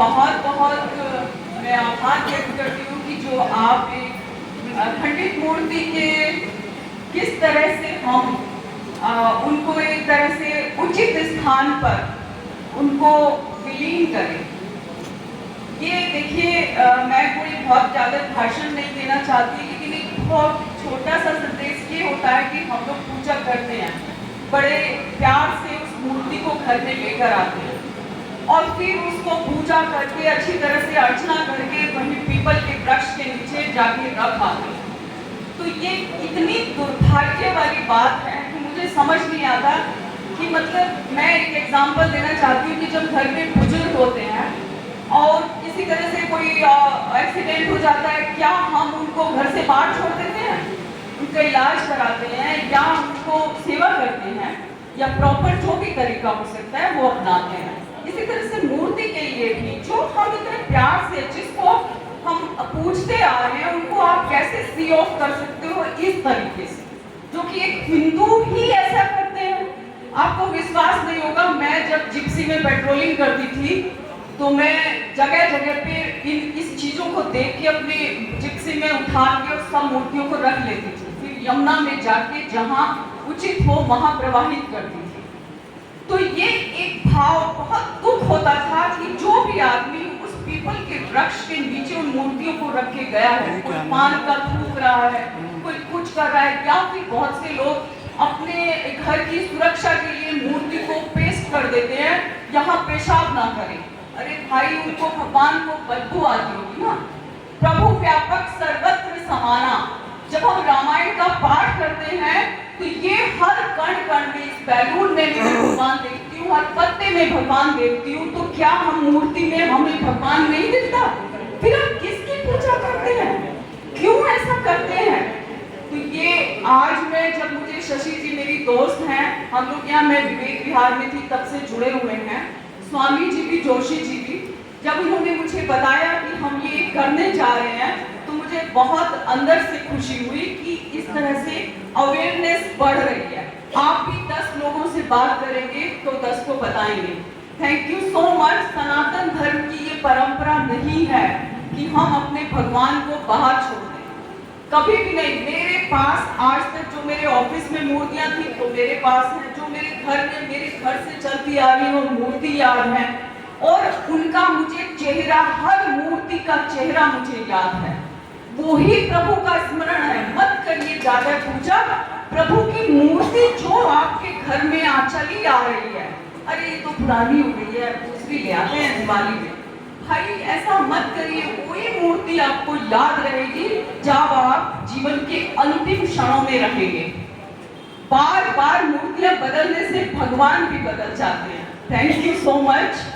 बहुत बहुत मैं आभार व्यक्त करती हूँ कि जो आप एक खंडित मूर्ति के किस तरह से हम उनको एक तरह से उचित स्थान पर उनको विलीन करें। ये देखिए, मैं कोई बहुत ज़्यादा भाषण नहीं देना चाहती, लेकिन एक बहुत छोटा सा संदेश ये होता है कि हम लोग पूजा करते हैं, बड़े प्यार से उस मूर्ति को घर में लेकर आते हैं और फिर उसको पूजा करके अच्छी तरह से अर्चना करके वहीं पीपल के वृक्ष के नीचे जाके रख आते हैं। तो ये इतनी दुर्भाग्य वाली बात है कि मुझे समझ नहीं आता कि मतलब मैं एक एग्जाम्पल देना चाहती हूँ कि जब घर में बुजुर्ग होते हैं और किसी तरह से कोई एक्सीडेंट हो जाता है, क्या हम उनको घर से बाहर छोड़ देते हैं? उनका इलाज कराते हैं या उनको सेवा करते हैं या प्रॉपर जो भी तरीका हो सकता है वो अपनाते हैं। इसी तरह से मूर्ति के लिए भी जो हम इतने प्यार से जिसको हम पूछते आ रहे हैं, उनको आप कैसे सी ऑफ कर सकते हो इस तरीके से, जो कि एक हिंदू ही ऐसा करते हैं? आपको विश्वास नहीं होगा, मैं जब जिप्सी में पेट्रोलिंग करती थी तो मैं जगह जगह पे इस चीजों को देख के अपने जिप्सी में उठा के और सब मूर्तियों को रख लेती थी, फिर यमुना में जाके जहाँ उचित हो वहां प्रवाहित करती थी। तो ये एक भाव, बहुत दुख होता था कि जो भी आदमी उस पीपल के वृक्ष के नीचे उन मूर्तियों को रख के गया है, कोई पान का थूक रहा है, कोई कुछ कर रहा है, या फिर बहुत से लोग अपने घर की सुरक्षा के लिए मूर्ति को पेस्ट कर देते हैं, यहाँ पेशाब ना करें। अरे भाई, उनको भगवान को बदबू आती होगी ना। प्रभु व्यापक सर्वत्र समाना, जब हम रामायण का पाठ करते हैं तो ये हर कण कण में, इस बैलून में मैं भगवान देखती हूँ, हर पत्ते में भगवान देखती हूँ, तो क्या हम मूर्ति में हमें भगवान नहीं दिखता? फिर हम किसकी पूजा करते हैं? क्यों ऐसा करते हैं? तो ये आज मैं, जब मुझे शशि जी मेरी दोस्त हैं, हम लोग यहाँ, मैं विवेक विहार में थी तब से जुड़े हुए हैं, स्वामी जी भी, जोशी जी भी, जब उन्होंने मुझे बताया कि हम ये करने जा रहे हैं तो मुझे बहुत अंदर से खुशी हुई कि इस तरह से अवेयरनेस बढ़ रही है। आप भी 10 लोगों से बात करेंगे तो 10 को बताएंगे। Thank you so much. Sanatan Dharma की ये परंपरा नहीं है कि हम अपने भगवान को बाहर छोड़ दें, कभी भी नहीं। मेरे पास आज तक जो मेरे ऑफिस में मूर्तियां थी तो मेरे पास है, जो मेरे घर में, मेरे घर से चलती आ रही वो मूर्ति याद है, और उनका मुझे चेहरा, हर मूर्ति का चेहरा मुझे याद है। वो ही प्रभु का स्मरण है। मत करिए ज्यादा पूजा, प्रभु की मूर्ति जो आपके घर में चली आ रही है, अरे ये तो पुरानी हो गई है, दूसरी ले आते हैं दिवाली में। भाई ऐसा मत करिए, कोई मूर्ति आपको याद रहेगी जब आप जीवन के अंतिम क्षणों में रहेंगे। बार बार मूर्तियां बदलने से भगवान भी बदल जाते हैं। Thank you so much.